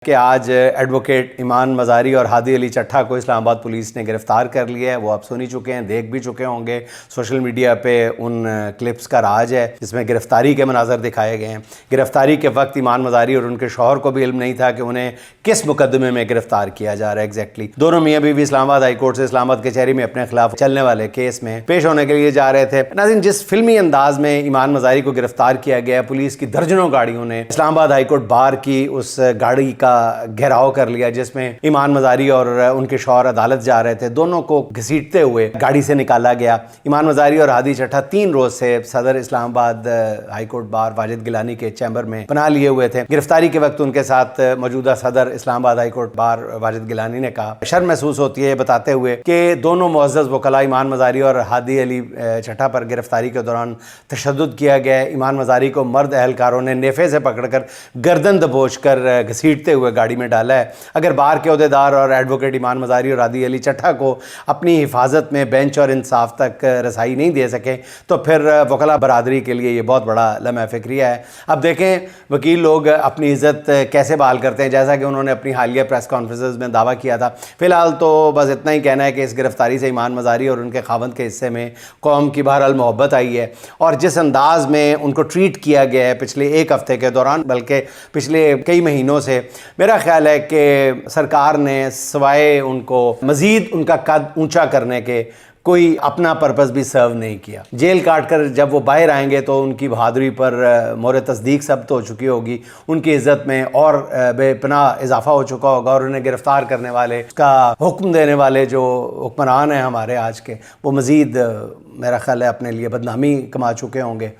کہ آج ایڈوکیٹ ایمان مزاری اور ہادی علی چٹھا کو اسلام آباد پولیس نے گرفتار کر لیا ہے۔ وہ آپ سن ہی چکے ہیں، دیکھ بھی چکے ہوں گے، سوشل میڈیا پہ ان کلپس کا راج ہے جس میں گرفتاری کے مناظر دکھائے گئے ہیں۔ گرفتاری کے وقت ایمان مزاری اور ان کے شوہر کو بھی علم نہیں تھا کہ انہیں کس مقدمے میں گرفتار کیا جا رہا ہے ایگزیکٹلی۔ دونوں میاں بیوی اسلام آباد ہائی کورٹ سے اسلام آباد کچہری میں اپنے خلاف چلنے والے کیس میں پیش ہونے کے لیے جا رہے تھے۔ ناظرین، جس فلمی انداز میں ایمان مزاری کو گرفتار کیا گیا، پولیس کی درجنوں گاڑیوں نے اسلام آباد ہائی کورٹ بار کی اس گاڑی کا گھیراؤ کر لیا جس میں ایمان مزاری اور ان کے شوہر عدالت جا رہے تھے۔ دونوں کو گھسیٹتے ہوئے گاڑی سے نکالا گیا۔ ایمان مزاری اور ہادی چٹھا 3 روز سے صدر Islamabad high court bar Wajid Gilani کے چیمبر میں پناہ لیے ہوئے تھے۔ گرفتاری کے وقت ان کے ساتھ موجودہ صدر Islamabad high court bar Wajid Gilani نے کہا شرم محسوس ہوتی ہے بتاتے ہوئے کہ دونوں معزز وکلاء ایمان مزاری اور ہادی علی چٹھا پر گرفتاری کے دوران تشدد کیا گیا ہے۔ ایمان مزاری کو مرد اہلکاروں نے نیفے سے پکڑ کر گردن دبوچ کر گھسیٹتے ہوئے گاڑی میں ڈالا ہے۔ اگر بار کے عہدیدار اور ایڈوکیٹ ایمان مزاری اور ہادی علی چٹھا کو اپنی حفاظت میں بینچ اور انصاف تک رسائی نہیں دے سکے تو پھر وکلاء برادری کے لیے یہ بہت بڑا لمحہ فکریہ ہے۔ اب دیکھیں وکیل لوگ اپنی عزت کیسے بحال کرتے ہیں، جیسا کہ انہوں نے اپنی حالیہ پریس کانفرنسز میں دعویٰ کیا تھا۔ فی الحال تو بس اتنا ہی کہنا ہے کہ اس گرفتاری سے ایمان مزاری اور ان کے خاوند کے حصے میں قوم کی بہرحال محبت آئی ہے، اور جس انداز میں ان کو ٹریٹ کیا گیا ہے پچھلے 1 ہفتے کے دوران، بلکہ پچھلے کئی مہینوں سے، میرا خیال ہے کہ سرکار نے سوائے ان کو مزید ان کا قد اونچا کرنے کے کوئی اپنا پرپس بھی سرو نہیں کیا۔ جیل کاٹ کر جب وہ باہر آئیں گے تو ان کی بہادری پر مہر تصدیق ثبت ہو چکی ہوگی، ان کی عزت میں اور بے پناہ اضافہ ہو چکا ہوگا، اور انہیں گرفتار کرنے والے، اس کا حکم دینے والے جو حکمران ہیں ہمارے آج کے، وہ مزید میرا خیال ہے اپنے لیے بدنامی کما چکے ہوں گے۔